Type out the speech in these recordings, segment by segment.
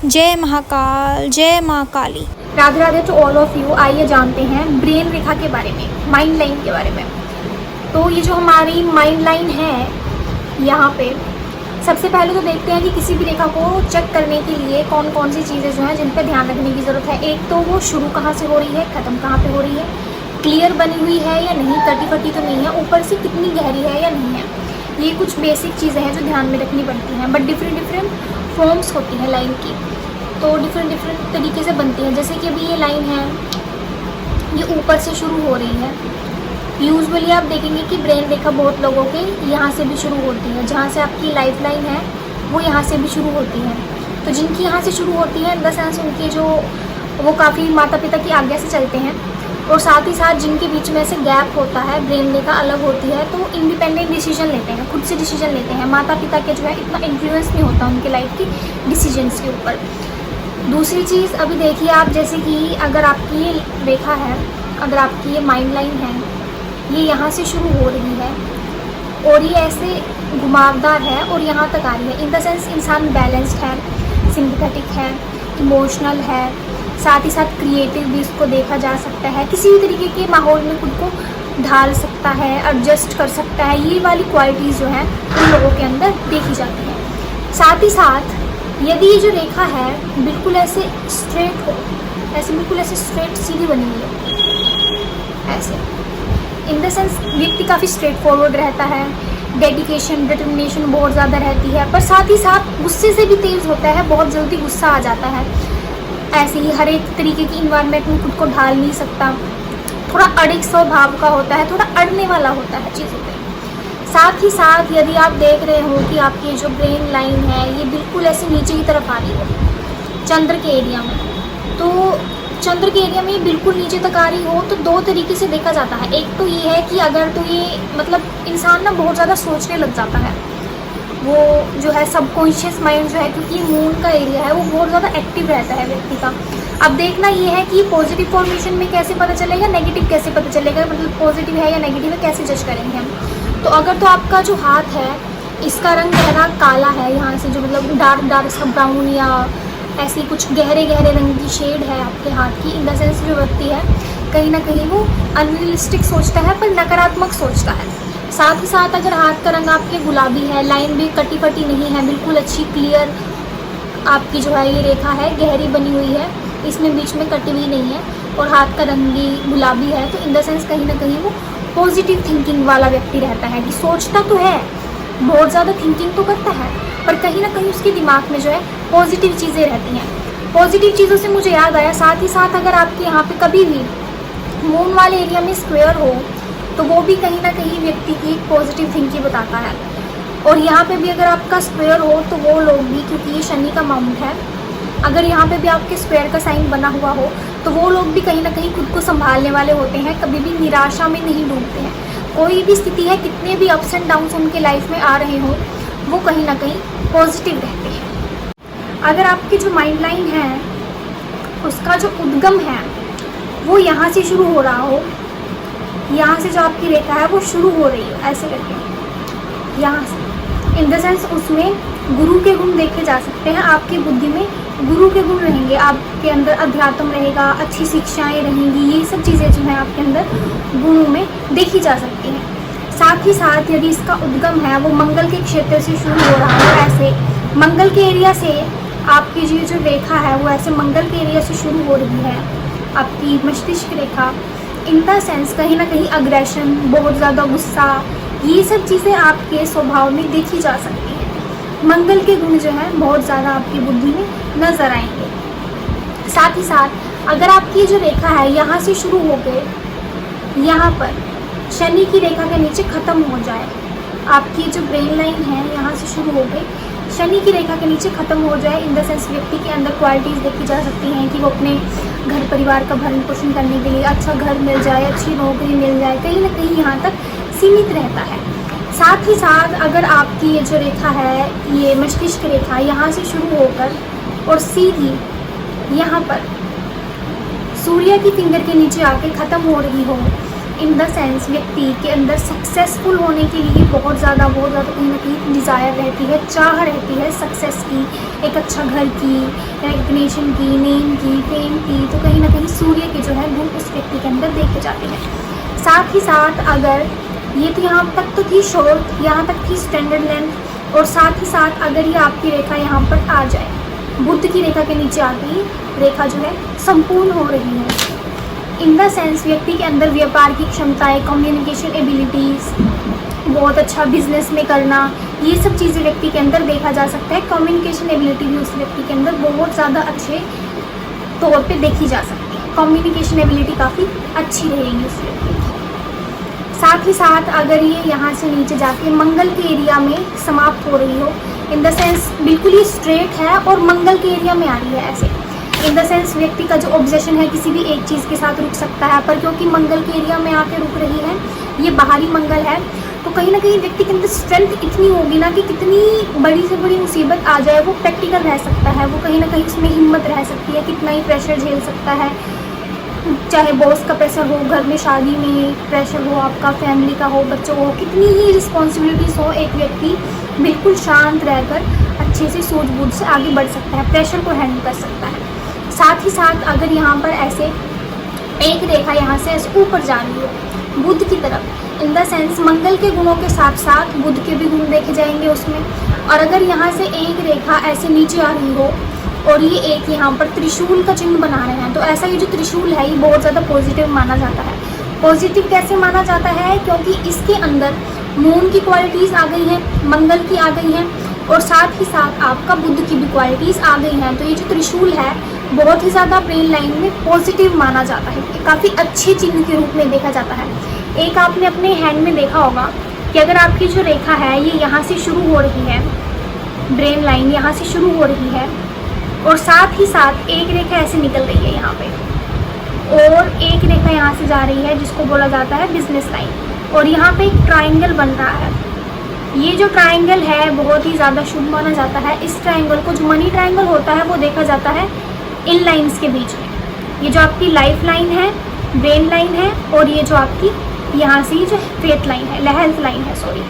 जय महाकाल, जय माँ Kali. Radhe Radhe to all of you. आइए जानते हैं ब्रेन रेखा के बारे में, माइंड लाइन के बारे में। तो ये जो हमारी माइंड लाइन है, यहाँ पे सबसे पहले तो देखते हैं कि किसी भी रेखा को चेक करने के लिए कौन कौन सी चीज़ें जो हैं जिन पर ध्यान रखने की ज़रूरत है। एक तो वो शुरू कहाँ से हो रही है, ख़त्म कहाँ पे हो रही है, क्लियर बनी हुई है या नहीं, कटी फटी तो नहीं है, ऊपर से कितनी गहरी है या नहीं है। ये कुछ बेसिक चीज़ें हैं जो ध्यान में रखनी पड़ती हैं। बट डिफरेंट फॉर्म्स होती हैं लाइन की, तो डिफरेंट तरीके से बनती हैं। जैसे कि अभी ये लाइन है, ये ऊपर से शुरू हो रही है। यूजुअली आप देखेंगे कि ब्रेन रेखा बहुत लोगों के यहाँ से भी शुरू होती है। जहाँ से आपकी लाइफ लाइन है वो यहाँ से भी शुरू होती है। तो जिनकी यहाँ से शुरू होती है इन द सेंस उनके जो वो काफ़ी माता पिता की आज्ञा से चलते हैं। और साथ ही साथ जिनके बीच में ऐसे गैप होता है, ब्रेन रेखा अलग होती है, तो इंडिपेंडेंट डिसीजन लेते हैं, खुद से डिसीजन लेते हैं। माता पिता के जो है इतना इन्फ्लुएंस नहीं होता उनके लाइफ की डिसीजंस के ऊपर। दूसरी चीज़ अभी देखिए आप, जैसे कि अगर आपकी ये रेखा है, अगर आपकी ये माइंड लाइन है, ये यहाँ से शुरू हो रही है और ये ऐसे घुमावदार है और यहाँ तक आ रही है। इन द सेंस इंसान बैलेंस्ड है, सिंपैथेटिक है, इमोशनल है, साथ ही साथ क्रिएटिव भी इसको देखा जा सकता है। किसी भी तरीके के माहौल में खुद को ढाल सकता है, एडजस्ट कर सकता है। ये वाली क्वालिटीज़ जो हैं उन लोगों के अंदर देखी जाती हैं। साथ ही साथ यदि ये जो रेखा है बिल्कुल ऐसे स्ट्रेट हो, ऐसे बिल्कुल ऐसे स्ट्रेट सीधी बनी हुई है, ऐसे इन द सेंस व्यक्ति काफ़ी स्ट्रेट फॉरवर्ड रहता है, डेडिकेशन डिटर्मिनेशन बहुत ज़्यादा रहती है, पर साथ ही साथ गुस्से से भी तेज़ होता है, बहुत जल्दी गुस्सा आ जाता है। ऐसे ही हर एक तरीके की इन्वायरमेंट में खुद को ढाल नहीं सकता, थोड़ा अड़िग स्वभाव का होता है, थोड़ा अड़ने वाला होता है चीज़ों पे। साथ ही साथ यदि आप देख रहे हो कि आपकी जो ब्रेन लाइन है ये बिल्कुल ऐसे नीचे की तरफ आ रही है चंद्र के एरिया में, तो चंद्र के एरिया में ये बिल्कुल नीचे तक आ रही हो तो दो तरीके से देखा जाता है। एक तो ये है कि अगर तो ये मतलब इंसान ना बहुत ज़्यादा सोचने लग जाता है, वो जो है सबकॉन्शियस माइंड जो है, क्योंकि मून का एरिया है वो बहुत ज़्यादा एक्टिव रहता है व्यक्ति का। अब देखना ये है कि पॉजिटिव फॉर्मेशन में कैसे पता चलेगा, नेगेटिव कैसे पता चलेगा, मतलब पॉजिटिव है या नेगेटिव है कैसे जज करेंगे हम। तो अगर तो आपका जो हाथ है इसका रंग गहरा काला है, यहाँ से जो मतलब डार्क सा ब्राउन या ऐसी कुछ गहरे रंग की शेड है आपके हाथ की, इन द सेंस जो व्यक्ति है कहीं ना कहीं वो अनरियलिस्टिक सोचता है, पर नकारात्मक सोचता है। साथ ही साथ अगर हाथ का रंग आपके गुलाबी है, लाइन भी कटी फटी नहीं है, बिल्कुल अच्छी क्लियर आपकी जो है ये रेखा है, गहरी बनी हुई है, इसमें बीच में कटी हुई नहीं है, और हाथ का रंग भी गुलाबी है, तो इन द सेंस कहीं ना कहीं वो पॉजिटिव थिंकिंग वाला व्यक्ति रहता है, कि सोचता तो है, बहुत ज़्यादा थिंकिंग तो करता है, पर कहीं ना कहीं उसके दिमाग में जो है पॉजिटिव चीज़ें रहती हैं। पॉजिटिव चीज़ों से मुझे याद आया, साथ ही साथ अगर आपके यहाँ पे कभी भी मून वाले एरिया में स्क्वायर हो तो वो भी कहीं ना कहीं व्यक्ति की पॉजिटिव थिंकिंग बताता है। और यहाँ पे भी अगर आपका स्क्वायर हो तो वो लोग भी, क्योंकि ये शनि का माउंट है, अगर यहाँ पे भी आपके स्क्वायर का साइन बना हुआ हो तो वो लोग भी कहीं ना कहीं खुद को संभालने वाले होते हैं, कभी भी निराशा में नहीं डूबते हैं। कोई भी स्थिति है, कितने भी अप्स एंड डाउन्स उनके लाइफ में आ रहे हों, वो कहीं ना कहीं पॉजिटिव रहते हैं। अगर आपकी जो माइंड लाइन है उसका जो उद्गम है वो यहाँ से शुरू हो रहा हो, यहाँ से जो आपकी रेखा है वो शुरू हो रही है ऐसे करके यहाँ से, इन द सेंस उसमें गुरु के गुण देखे जा सकते हैं। आपकी बुद्धि में गुरु के गुण रहेंगे, आपके अंदर अध्यात्म रहेगा, अच्छी शिक्षाएं रहेंगी, ये सब चीज़ें जो हैं आपके अंदर गुणों में देखी जा सकती हैं। साथ ही साथ यदि इसका उद्गम है वो मंगल के क्षेत्र से शुरू हो रहा है, ऐसे मंगल के एरिया से आपकी जो रेखा है वो ऐसे मंगल के एरिया से शुरू हो रही है, आपकी मस्तिष्क रेखा, इन द सेंस कहीं ना कहीं अग्रेशन, बहुत ज़्यादा गुस्सा, ये सब चीज़ें आपके स्वभाव में देखी जा सकती हैं। मंगल के गुण जो है बहुत ज़्यादा आपकी बुद्धि में नज़र आएंगे। साथ ही साथ अगर आपकी जो रेखा है यहाँ से शुरू होकर यहाँ पर शनि की रेखा के नीचे ख़त्म हो जाए, आपकी जो ब्रेन लाइन है यहाँ से शुरू हो गई शनि की रेखा के नीचे ख़त्म हो जाए, इन द सेंस व्यक्ति के अंदर क्वालिटीज़ देखी जा सकती हैं कि वो अपने घर परिवार का भरण पोषण करने के लिए अच्छा घर मिल जाए, अच्छी नौकरी मिल जाए, कहीं ना कहीं यहाँ तक सीमित रहता है। साथ ही साथ अगर आपकी ये जो रेखा है ये मस्तिष्क रेखा यहाँ से शुरू होकर और सीधी यहाँ पर सूर्य की फिंगर के नीचे आके ख़त्म हो रही हो, इन द सेंस व्यक्ति के अंदर सक्सेसफुल होने के लिए बहुत ज़्यादा कहीं ना कहीं डिज़ायर रहती है, चाह रहती है सक्सेस की, एक अच्छा घर की, रिकग्निशन की, नेम की, फेम की। तो कहीं ना कहीं सूर्य के जो है गुण उस व्यक्ति के अंदर देखे जाते हैं। साथ ही साथ अगर ये तो यहाँ तक तो थी शॉर्ट, यहाँ तक थी स्टैंडर्ड लेंथ, और साथ ही साथ अगर ये आपकी रेखा यहाँ पर आ जाए, बुध की रेखा के नीचे आ गई, रेखा जो है संपूर्ण हो रही है। इन द सेंस व्यक्ति के अंदर व्यापार की क्षमताएं, कम्युनिकेशन एबिलिटीज़, बहुत अच्छा बिजनेस में करना, ये सब चीज़ें व्यक्ति के अंदर देखा जा सकता है। कम्युनिकेशन एबिलिटी भी उस व्यक्ति के अंदर बहुत ज़्यादा अच्छे तौर पे देखी जा सकती है। कम्युनिकेशन एबिलिटी काफ़ी अच्छी रहेगी उस व्यक्ति की। साथ ही साथ अगर ये यहाँ से नीचे जाके मंगल के एरिया में समाप्त हो रही हो, इन द सेंस बिल्कुल ही स्ट्रेट है और मंगल के एरिया में आ रही है ऐसे, इन द सेंस व्यक्ति का जो ऑब्जेशन है किसी भी एक चीज़ के साथ रुक सकता है, पर क्योंकि मंगल के एरिया में आके रुक रही है, ये बाहरी मंगल है, तो कहीं ना कहीं व्यक्ति के अंदर स्ट्रेंथ इतनी होगी ना कि कितनी बड़ी से बड़ी मुसीबत आ जाए वो प्रैक्टिकल रह सकता है, वो कहीं ना कहीं उसमें हिम्मत रह सकती है, कितना ही प्रेशर झेल सकता है, चाहे बॉस का प्रेशर हो, घर में शादी में प्रेशर हो, आपका फैमिली का हो, बच्चों को हो, कितनी ही रिस्पॉन्सिबिलिटीज़ हो, एक व्यक्ति बिल्कुल शांत रहकर अच्छे से सूझबूझ से आगे बढ़ सकता है, प्रेशर को हैंडल कर सकता है। साथ ही साथ अगर यहाँ पर ऐसे एक रेखा यहाँ से ऐसे ऊपर जा रही हो बुध की तरफ, इन द सेंस मंगल के गुणों के साथ साथ बुध के भी गुण देखे जाएंगे उसमें। और अगर यहाँ से एक रेखा ऐसे नीचे आ रही हो और ये एक यहाँ पर त्रिशूल का चिन्ह बना रहे हैं, तो ऐसा ये जो त्रिशूल है ये बहुत ज़्यादा पॉजिटिव माना जाता है। पॉजिटिव कैसे माना जाता है? क्योंकि इसके अंदर मून की क्वालिटीज़ आ गई हैं, मंगल की आ गई हैं, और साथ ही साथ आपका बुध की भी क्वालिटीज़ आ गई हैं। तो ये जो त्रिशूल है बहुत ही ज़्यादा ब्रेन लाइन में पॉजिटिव माना जाता है, काफ़ी अच्छे चिन्ह के रूप में देखा जाता है। एक आपने अपने हैंड में देखा होगा कि अगर आपकी जो रेखा है ये यहाँ से शुरू हो रही है, ब्रेन लाइन यहाँ से शुरू हो रही है, और साथ ही साथ एक रेखा ऐसे निकल रही है यहाँ पे, और एक रेखा यहाँ से जा रही है जिसको बोला जाता है बिजनेस लाइन, और यहाँ पे एक ट्रायंगल बन रहा है। ये जो ट्रायंगल है बहुत ही ज़्यादा शुभ माना जाता है। इस ट्रायंगल को, जो मनी ट्रायंगल होता है, वो देखा जाता है इन लाइंस के बीच में। ये जो आपकी लाइफ लाइन है, ब्रेन लाइन है, और ये जो आपकी यहाँ से जो फेथ लाइन है, हेल्थ लाइन है, सॉरी,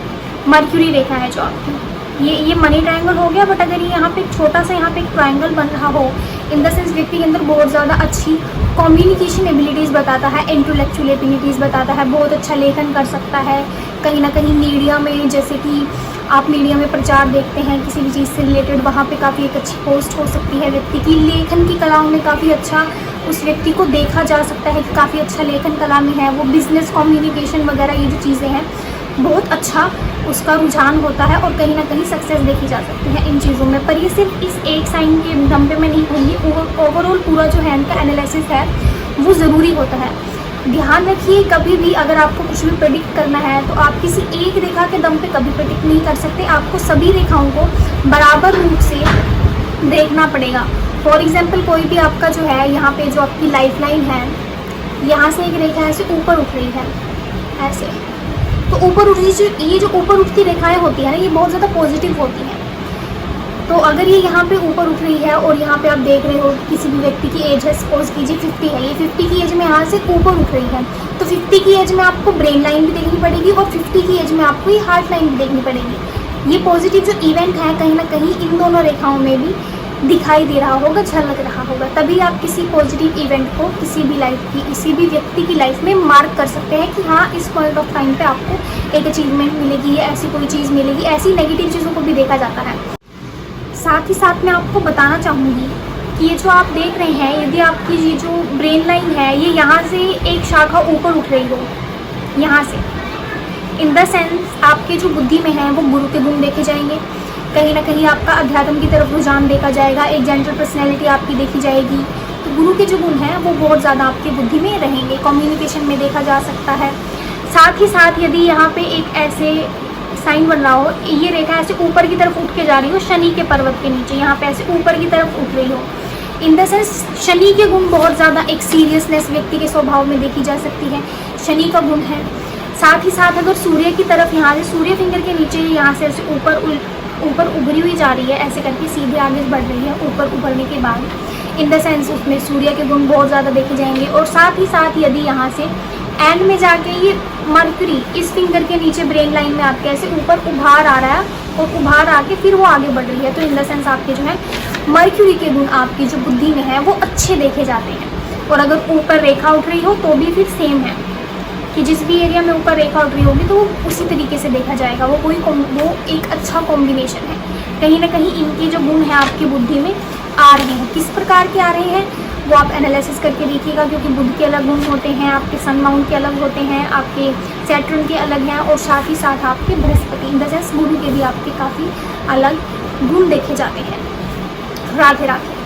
मर्क्यूरी रेखा है जो आपकी, ये मनी ट्रायंगल हो गया। बट अगर ये यहाँ पे छोटा सा यहाँ पे एक ट्रायंगल बन रहा हो, इन द सेंस व्यक्ति के अंदर बहुत ज़्यादा अच्छी कम्युनिकेशन एबिलिटीज़ बताता है, इंटेलेक्चुअल एबिलिटीज़ बताता है, बहुत अच्छा लेखन कर सकता है। कहीं ना कहीं मीडिया में, जैसे कि आप मीडिया में प्रचार देखते हैं किसी भी चीज़ से रिलेटेड, वहाँ पे काफ़ी एक अच्छी पोस्ट हो सकती है व्यक्ति की। लेखन की कलाओं में काफ़ी अच्छा उस व्यक्ति को देखा जा सकता है कि काफ़ी अच्छा लेखन कला में है वो। बिजनेस कम्युनिकेशन वगैरह ये जो चीज़ें हैं बहुत अच्छा उसका रुझान होता है, और कहीं ना कहीं सक्सेस देखी जा सकती है इन चीज़ों में। पर ये सिर्फ इस एक साइन के दम पे मैं नहीं कहूँगी, ओवरऑल पूरा जो है इनका एनालिसिस है वो ज़रूरी होता है। ध्यान रखिए, कभी भी अगर आपको कुछ भी प्रेडिक्ट करना है तो आप किसी एक रेखा के दम पे कभी प्रेडिक्ट नहीं कर सकते, आपको सभी रेखाओं को बराबर रूप से देखना पड़ेगा। फॉर एग्जाम्पल, कोई भी आपका जो है यहाँ पे जो आपकी लाइफ लाइन है, यहाँ से एक रेखा ऐसे ऊपर उठ रही है ऐसे, तो ऊपर उठ ये जो ऊपर उठती रेखाएं होती हैं ना, ये बहुत ज़्यादा पॉजिटिव होती हैं। तो अगर ये यहाँ पे ऊपर उठ रही है और यहाँ पे आप देख रहे हो किसी भी व्यक्ति की एज है, सपोज कीजिए 50 है, ये 50 की एज में यहाँ से ऊपर उठ रही है, तो 50 की एज में आपको ब्रेन लाइन भी देखनी पड़ेगी, और 50 की एज में आपको ये हार्ट लाइन भी देखनी पड़ेगी। ये पॉजिटिव जो इवेंट है कहीं ना कहीं इन दोनों रेखाओं में भी दिखाई दे रहा होगा, झलक रहा होगा, तभी आप किसी पॉजिटिव इवेंट को किसी भी लाइफ की, किसी भी व्यक्ति की लाइफ में मार्क कर सकते हैं कि हाँ इस पॉइंट ऑफ टाइम पे आपको एक अचीवमेंट मिलेगी या ऐसी कोई चीज़ मिलेगी। ऐसी नेगेटिव चीज़ों को भी देखा जाता है। साथ ही साथ मैं आपको बताना चाहूँगी कि ये जो आप देख रहे हैं, यदि आपकी ये जो ब्रेन लाइन है ये यहाँ से एक शाखा ऊपर उठ रही हो, यहाँ से, इन द सेंस आपके जो बुद्धि में है वो गुरु के गुण देखे जाएंगे, कहीं ना कहीं आपका अध्यात्म की तरफ रुझान देखा जाएगा, एक जेंटल पर्सनैलिटी आपकी देखी जाएगी। तो गुरु के जो गुण हैं वो बहुत ज़्यादा आपकी बुद्धि में रहेंगे, कम्युनिकेशन में देखा जा सकता है। साथ ही साथ यदि यहाँ पे एक ऐसे साइन बन रहा हो, ये रेखा ऐसे ऊपर की तरफ उठ के जा रही हो, शनि के पर्वत के नीचे यहाँ पे ऐसे ऊपर की तरफ उठ रही हो, इन द सेंस शनि के गुण बहुत ज़्यादा एक सीरियसनेस व्यक्ति के स्वभाव में देखी जा सकती है, शनि का गुण है। साथ ही साथ अगर सूर्य की तरफ, यहाँ से सूर्य फिंगर के नीचे यहाँ से ऐसे ऊपर उभरी हुई जा रही है, ऐसे करके सीधे आगे बढ़ रही है, ऊपर उभरने के बाद इन द सेंस उसमें सूर्य के गुण बहुत ज़्यादा देखे जाएंगे। और साथ ही साथ यदि यहाँ से एंड में जाके ये मर्क्यूरी इस फिंगर के नीचे ब्रेन लाइन में आपके ऐसे ऊपर उभार आ रहा है और उभार आके फिर वो आगे बढ़ रही है। तो इन द सेंस आपके जो है मर्क्यूरी के गुण आपकी जो बुद्धि में है वो अच्छे देखे जाते हैं। और अगर ऊपर रेखा उठ रही हो तो भी फिर सेम है कि जिस भी एरिया में ऊपर रेखा उठ रही होगी तो वो उसी तरीके से देखा जाएगा। वो एक अच्छा कॉम्बिनेशन है। कहीं ना कहीं इनके जो गुण हैं आपकी बुद्धि में आ रहे हैं। किस प्रकार के आ रहे हैं वो आप एनालिसिस करके देखिएगा, क्योंकि बुध के अलग गुण होते हैं, आपके सन माउंट के अलग होते हैं, आपके सैटर्न के अलग हैं और साथ ही साथ आपके बृहस्पति इन द सेंस बुध के भी आपके काफ़ी अलग गुण देखे जाते हैं। राधे राधे।